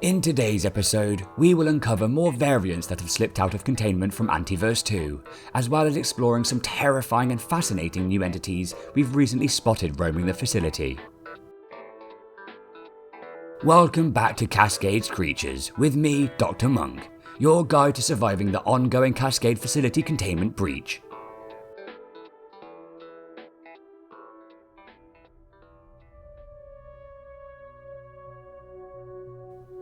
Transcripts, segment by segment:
In today's episode, we will uncover more variants that have slipped out of containment from Antiverse 2, as well as exploring some terrifying and fascinating new entities we've recently spotted roaming the facility. Welcome back to Cascade's Creatures, with me, Dr. Monke, your guide to surviving the ongoing Cascade Facility containment breach.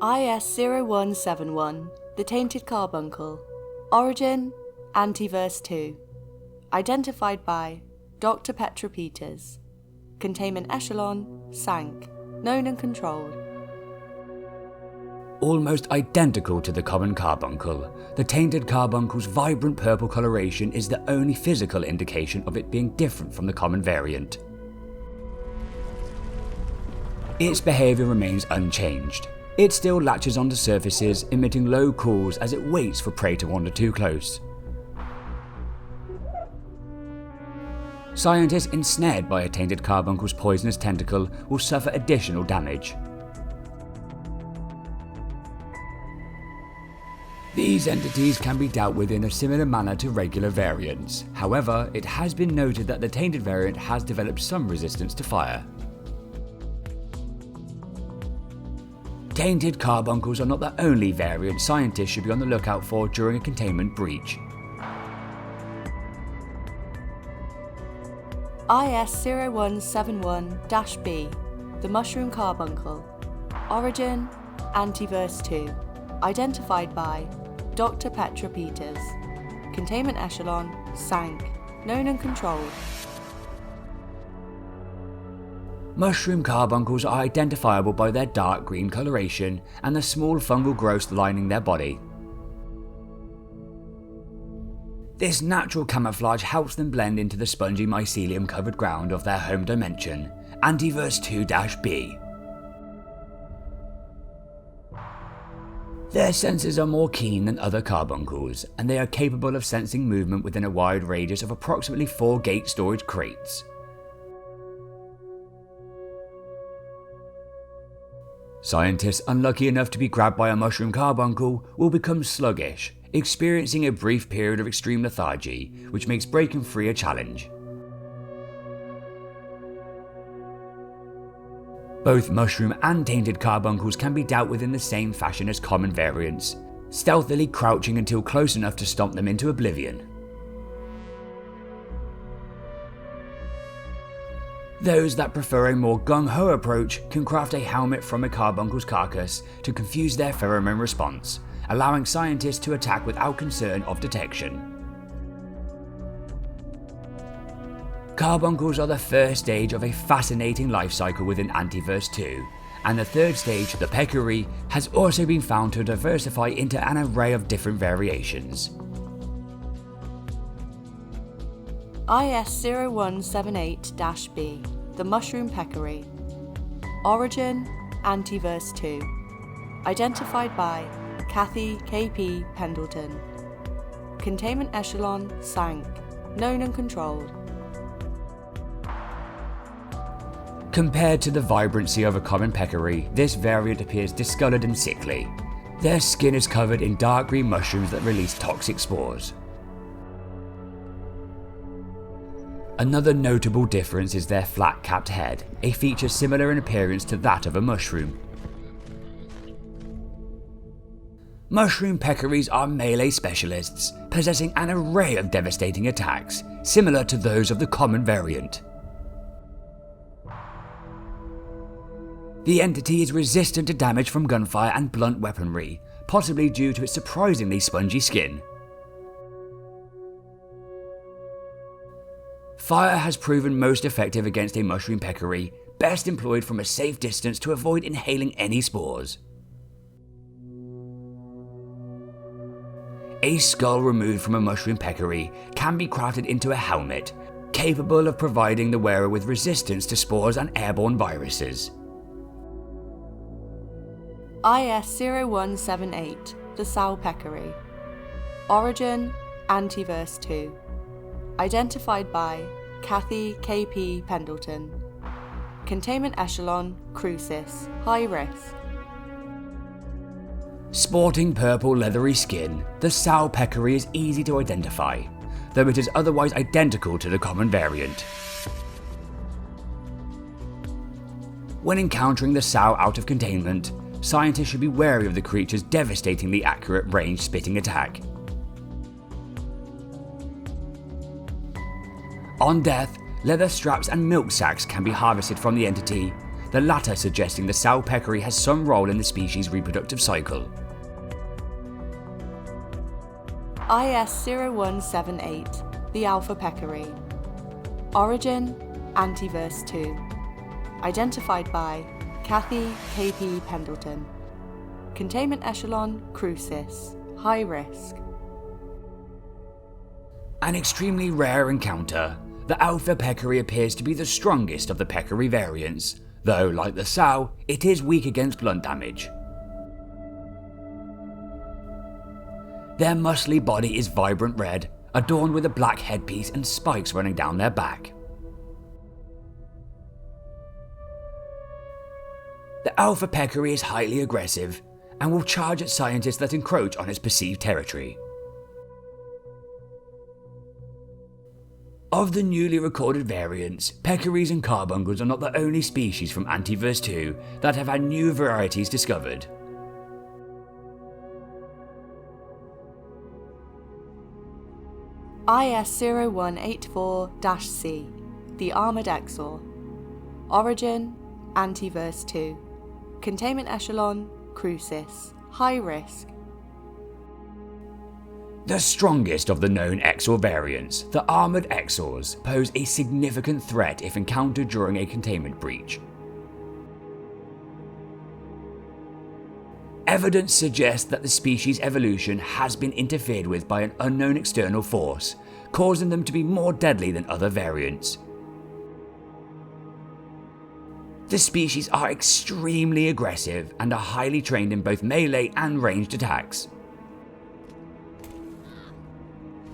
IS-0171, the Tainted Carbuncle. Origin, Antiverse 2. Identified by Dr. Petra Peters. Containment echelon, sank. Known and controlled. Almost identical to the common carbuncle, the Tainted Carbuncle's vibrant purple coloration is the only physical indication of it being different from the common variant. Its behaviour remains unchanged. It still latches onto surfaces, emitting low calls as it waits for prey to wander too close. Scientists ensnared by a Tainted Carbuncle's poisonous tentacle will suffer additional damage. These entities can be dealt with in a similar manner to regular variants. However, it has been noted that the Tainted variant has developed some resistance to fire. Tainted Carbuncles are not the only variant scientists should be on the lookout for during a containment breach. IS-0171-B, the Mushroom Carbuncle. Origin, Antiverse 2. Identified by Dr. Petra Peters. Containment echelon, sank. Known and controlled. Mushroom carbuncles are identifiable by their dark green coloration and the small fungal growths lining their body. This natural camouflage helps them blend into the spongy mycelium-covered ground of their home dimension, Antiverse 2-B. Their senses are more keen than other carbuncles, and they are capable of sensing movement within a wide radius of approximately 4 gate storage crates. Scientists unlucky enough to be grabbed by a mushroom carbuncle will become sluggish, experiencing a brief period of extreme lethargy, which makes breaking free a challenge. Both mushroom and tainted carbuncles can be dealt with in the same fashion as common variants, stealthily crouching until close enough to stomp them into oblivion. Those that prefer a more gung-ho approach can craft a helmet from a carbuncle's carcass to confuse their pheromone response, allowing scientists to attack without concern of detection. Carbuncles are the first stage of a fascinating life cycle within Antiverse 2, and the third stage, the Peccary, has also been found to diversify into an array of different variations. IS-0178-B, the Mushroom Peccary. Origin, Antiverse 2. Identified by Kathy K.P. Pendleton. Containment echelon, sank. Known and controlled. Compared to the vibrancy of a common peccary, this variant appears discoloured and sickly. Their skin is covered in dark green mushrooms that release toxic spores. Another notable difference is their flat-capped head, a feature similar in appearance to that of a mushroom. Mushroom peccaries are melee specialists, possessing an array of devastating attacks, similar to those of the common variant. The entity is resistant to damage from gunfire and blunt weaponry, possibly due to its surprisingly spongy skin. Fire has proven most effective against a mushroom peccary, best employed from a safe distance to avoid inhaling any spores. A skull removed from a mushroom peccary can be crafted into a helmet, capable of providing the wearer with resistance to spores and airborne viruses. IS-0178, the Sow Peccary. Origin, Antiverse 2. Identified by Kathy K.P. Pendleton. Containment echelon, crucis, high risk. Sporting purple leathery skin, the Sow Peccary is easy to identify, though it is otherwise identical to the common variant. When encountering the sow out of containment, scientists should be wary of the creature's devastatingly accurate range spitting attack. On death, leather straps and milk sacs can be harvested from the entity, the latter suggesting the Sow Peccary has some role in the species' reproductive cycle. IS-0178, the Alpha Peccary. Origin, Antiverse 2. Identified by Kathy KP Pendleton. Containment Echelon, Crucis. High risk. An extremely rare encounter, the Alpha Peccary appears to be the strongest of the Peccary variants, though, like the sow, it is weak against blunt damage. Their muscly body is vibrant red, adorned with a black headpiece and spikes running down their back. The Alpha Peccary is highly aggressive and will charge at scientists that encroach on its perceived territory. Of the newly recorded variants, Peccaries and Carbuncles are not the only species from Antiverse 2 that have had new varieties discovered. IS-0184-C, the Armoured Exor. Origin, Antiverse 2. Containment Echelon, Crucis. High risk. The strongest of the known Exor variants, the Armoured Exors, pose a significant threat if encountered during a containment breach. Evidence suggests that the species' evolution has been interfered with by an unknown external force, causing them to be more deadly than other variants. The species are extremely aggressive and are highly trained in both melee and ranged attacks.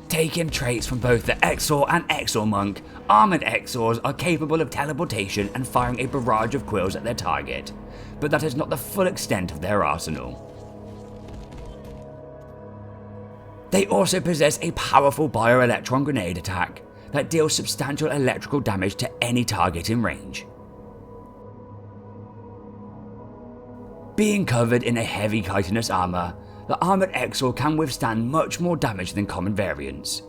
Taking traits from both the Exor and Exor Monk, Armoured Exors are capable of teleportation and firing a barrage of quills at their target, but that is not the full extent of their arsenal. They also possess a powerful bioelectron grenade attack that deals substantial electrical damage to any target in range. Being covered in a heavy chitinous armour, the Armoured Exor can withstand much more damage than common variants.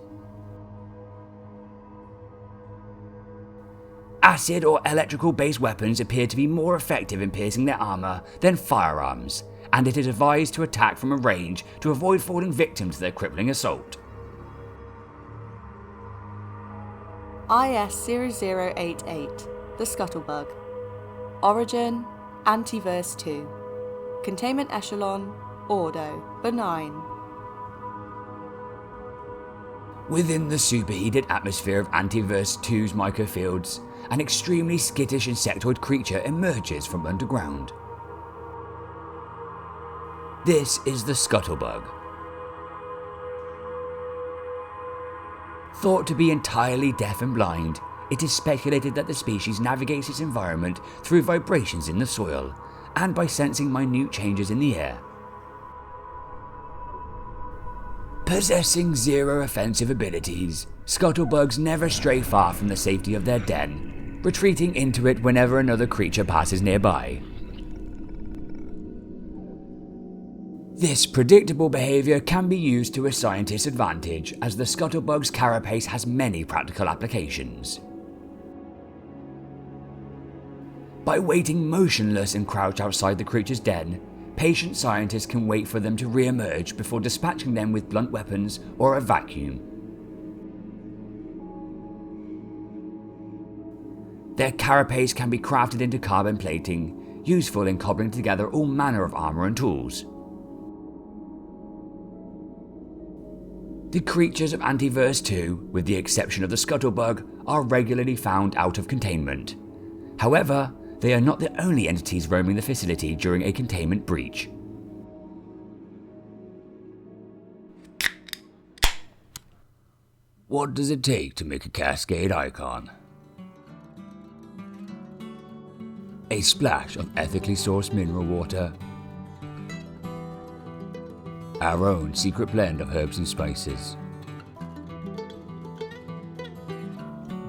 Acid or electrical based weapons appear to be more effective in piercing their armour than firearms, and it is advised to attack from a range to avoid falling victim to their crippling assault. IS-0088, the Scuttlebug. Origin, Antiverse 2. Containment Echelon, Ordo, Benign. Within the superheated atmosphere of Antiverse 2's microfields, an extremely skittish insectoid creature emerges from underground. This is the Scuttlebug. Thought to be entirely deaf and blind, it is speculated that the species navigates its environment through vibrations in the soil, and by sensing minute changes in the air. Possessing zero offensive abilities, Scuttlebugs never stray far from the safety of their den, retreating into it whenever another creature passes nearby. This predictable behaviour can be used to a scientist's advantage, as the Scuttlebug's carapace has many practical applications. By waiting motionless and crouched outside the creature's den, patient scientists can wait for them to re-emerge before dispatching them with blunt weapons or a vacuum. Their carapace can be crafted into carbon plating, useful in cobbling together all manner of armour and tools. The creatures of Antiverse 2, with the exception of the Scuttlebug, are regularly found out of containment. However, they are not the only entities roaming the facility during a containment breach. What does it take to make a Cascade icon? A splash of ethically sourced mineral water, our own secret blend of herbs and spices.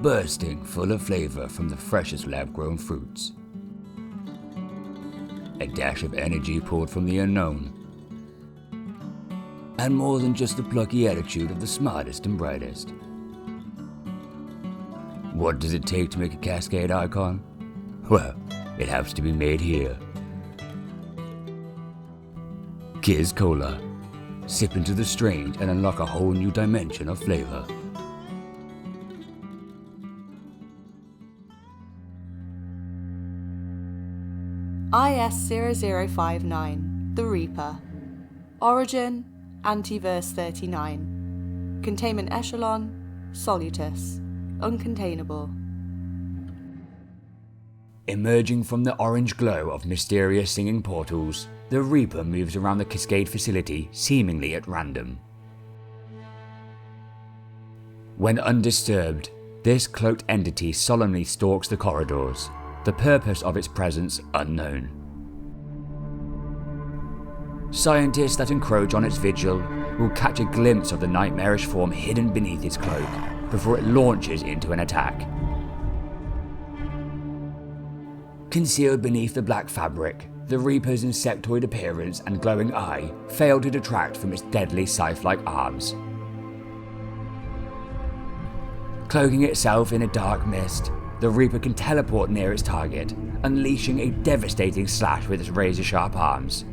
Bursting full of flavour from the freshest lab-grown fruits. A dash of energy poured from the unknown. And more than just the plucky attitude of the smartest and brightest. What does it take to make a Cascade icon? Well, it has to be made here. Kizz Cola. Sip into the strange and unlock a whole new dimension of flavour. IC-2339, The Reaper. Origin, Antiverse 39. Containment Echelon, Solutus. Uncontainable. Emerging from the orange glow of mysterious singing portals, the Reaper moves around the Cascade Facility seemingly at random. When undisturbed, this cloaked entity solemnly stalks the corridors, the purpose of its presence unknown. Scientists that encroach on its vigil will catch a glimpse of the nightmarish form hidden beneath its cloak before it launches into an attack. Concealed beneath the black fabric, the Reaper's insectoid appearance and glowing eye fail to detract from its deadly scythe-like arms. Cloaking itself in a dark mist, the Reaper can teleport near its target, unleashing a devastating slash with its razor-sharp arms.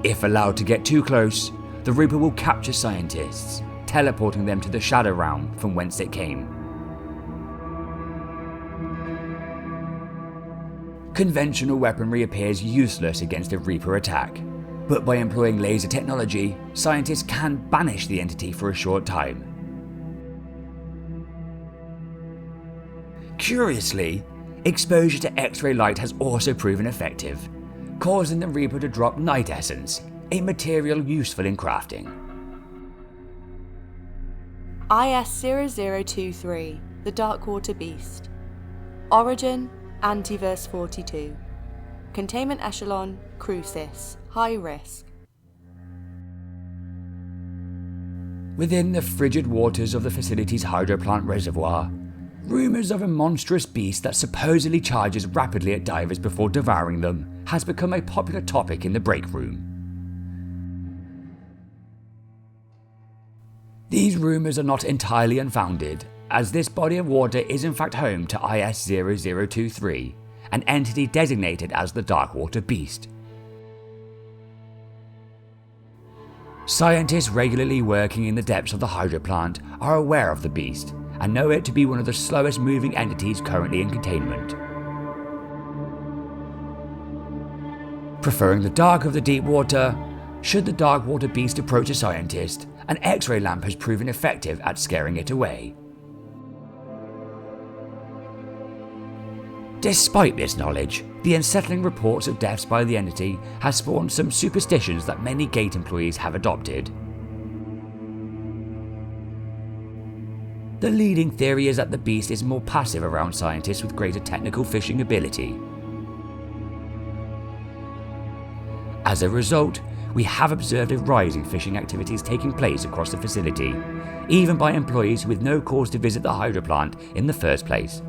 If allowed to get too close, the Reaper will capture scientists, teleporting them to the Shadow Realm from whence it came. Conventional weaponry appears useless against a Reaper attack, but by employing laser technology, scientists can banish the entity for a short time. Curiously, exposure to X-ray light has also proven effective, causing the Reaper to drop Night Essence, a material useful in crafting. IC-0023, The Darkwater Beast. Origin, Antiverse 42. Containment Echelon, Crucis, High Risk. Within the frigid waters of the facility's hydroplant reservoir, rumours of a monstrous beast that supposedly charges rapidly at divers before devouring them has become a popular topic in the break room. These rumours are not entirely unfounded, as this body of water is in fact home to IC-0023, an entity designated as the Darkwater Beast. Scientists regularly working in the depths of the hydroplant are aware of the beast, and know it to be one of the slowest moving entities currently in containment. Preferring the dark of the deep water, should the Darkwater Beast approach a scientist, an X-ray lamp has proven effective at scaring it away. Despite this knowledge, the unsettling reports of deaths by the entity has spawned some superstitions that many Gate employees have adopted. The leading theory is that the beast is more passive around scientists with greater technical fishing ability. As a result, we have observed a rise in fishing activities taking place across the facility, even by employees with no cause to visit the hydroplant in the first place.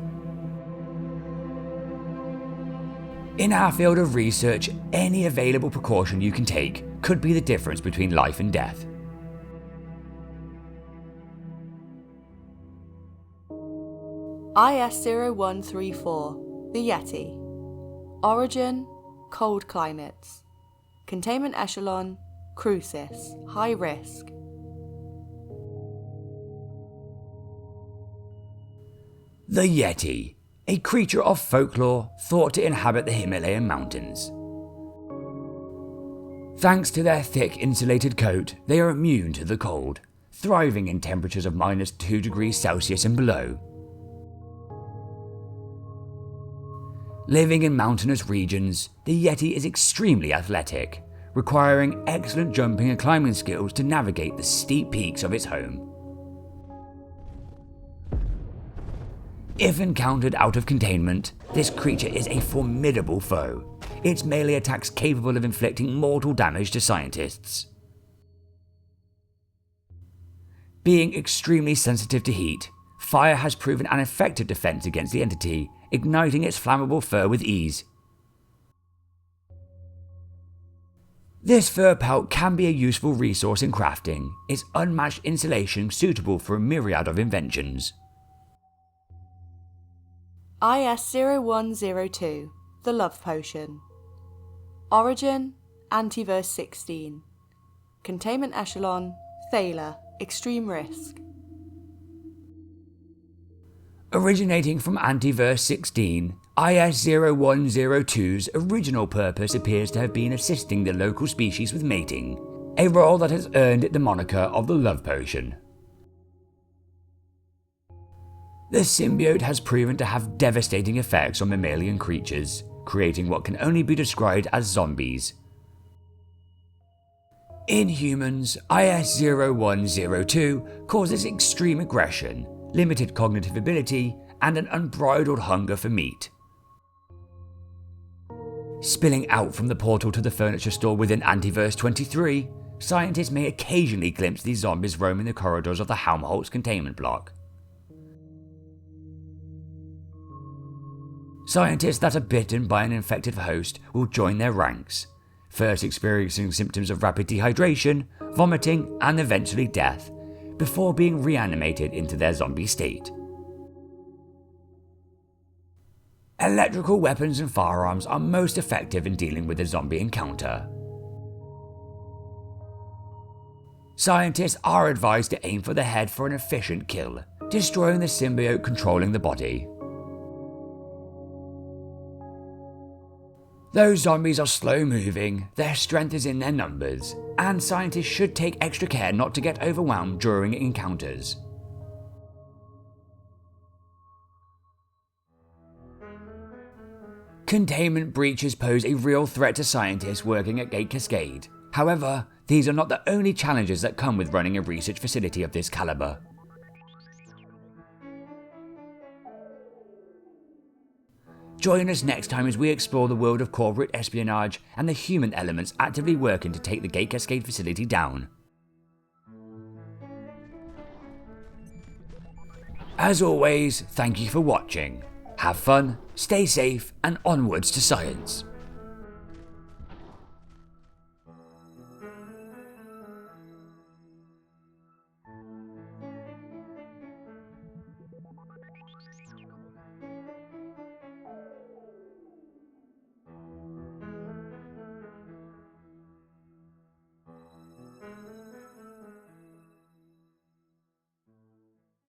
In our field of research, any available precaution you can take could be the difference between life and death. IC-0134, The Yeti. Origin, Cold Climates. Containment Echelon, Crucis, High Risk. The Yeti, a creature of folklore thought to inhabit the Himalayan mountains. Thanks to their thick insulated coat, they are immune to the cold, thriving in temperatures of -2 degrees Celsius and below. Living in mountainous regions, the Yeti is extremely athletic, requiring excellent jumping and climbing skills to navigate the steep peaks of its home. If encountered out of containment, this creature is a formidable foe, its melee attacks capable of inflicting mortal damage to scientists. Being extremely sensitive to heat, fire has proven an effective defense against the entity, igniting its flammable fur with ease. This fur pelt can be a useful resource in crafting, its unmatched insulation suitable for a myriad of inventions. IS-0102, the Love Potion. Origin, Antiverse 16. Containment Echelon, Thaler, Extreme Risk. Originating from Antiverse 16, IS-0102's original purpose appears to have been assisting the local species with mating, a role that has earned it the moniker of the Love Potion. The symbiote has proven to have devastating effects on mammalian creatures, creating what can only be described as zombies. In humans, IS-0102 causes extreme aggression, limited cognitive ability, and an unbridled hunger for meat. Spilling out from the portal to the furniture store within Antiverse 23, scientists may occasionally glimpse these zombies roaming the corridors of the Helmholtz containment block. Scientists that are bitten by an infected host will join their ranks, first experiencing symptoms of rapid dehydration, vomiting, and eventually death, before being reanimated into their zombie state. Electrical weapons and firearms are most effective in dealing with a zombie encounter. Scientists are advised to aim for the head for an efficient kill, destroying the symbiote controlling the body. Though zombies are slow moving, their strength is in their numbers, and scientists should take extra care not to get overwhelmed during encounters. Containment breaches pose a real threat to scientists working at Gate Cascade. However, these are not the only challenges that come with running a research facility of this caliber. Join us next time as we explore the world of corporate espionage and the human elements actively working to take the Gate Cascade facility down. As always, thank you for watching. Have fun, stay safe, and onwards to science.